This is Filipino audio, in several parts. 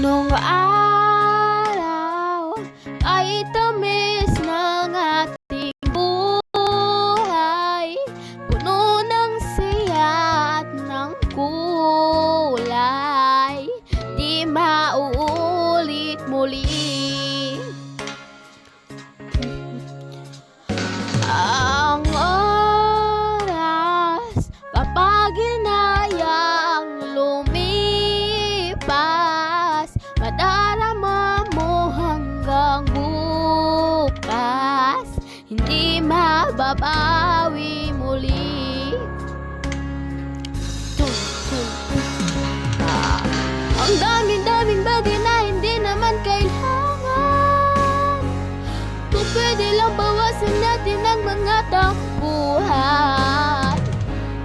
Nung araw ay tamis ng ating buhay, puno ng siya at ng kulay, di mauulit muli. Ang oras kapag hinayang lumipas, madarama mo hanggang bukas, hindi mababawi muli. Ang daming bagay na hindi naman kailangan, kung pwede lang bawasan natin ang mga tampuhan.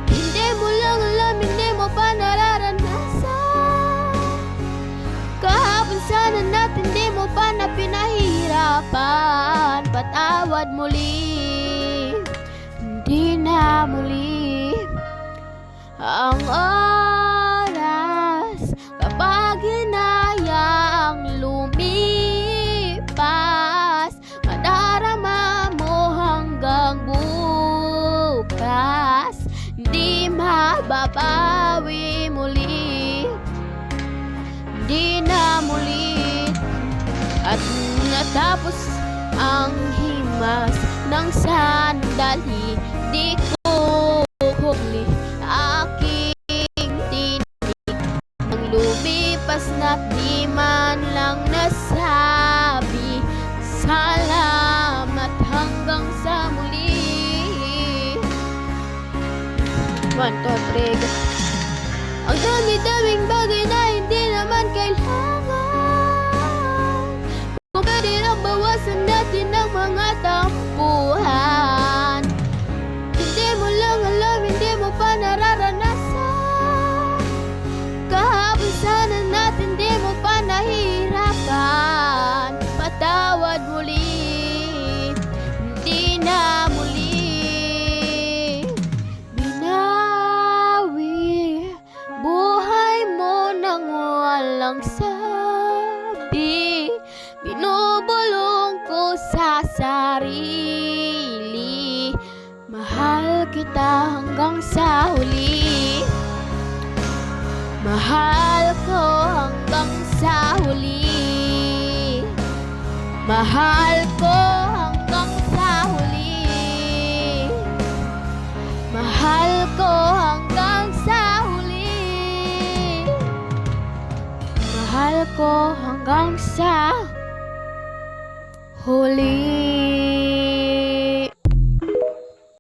Hindi mo lang alam, hindi mo pa nararanasan. Kahapon sana natin, di mo pa na pinahihirapan. Patawad muli, hindi na muli. Ang oras kapag hinayang lumipas, madarama mo hanggang bukas, di mababawi muli, di na muli. At natapos ang himas ng sandali, di ko huli aking tinig. Ang lumipas na't di man lang nasabi salamat hanggang sa muli. 1, 2, 3, go. Ang daming bagay na hindi naman kailangan, kung pwede lang bawasan natin ang mga tampuhan. Hindi mo lang alam, hindi mo pa nararanasan. Kahapon sana natin, di mo pa nahihirapan. Patawad muli, hindi na muli. Binawi buhay mo nang walang sabi, binubulong ko sa sarili. Mahal kita hanggang sa huli, mahal ko hanggang sa huli, mahal ko hanggang sa huli, mahal ko hanggang sa huli, mahal ko hanggang sa huli.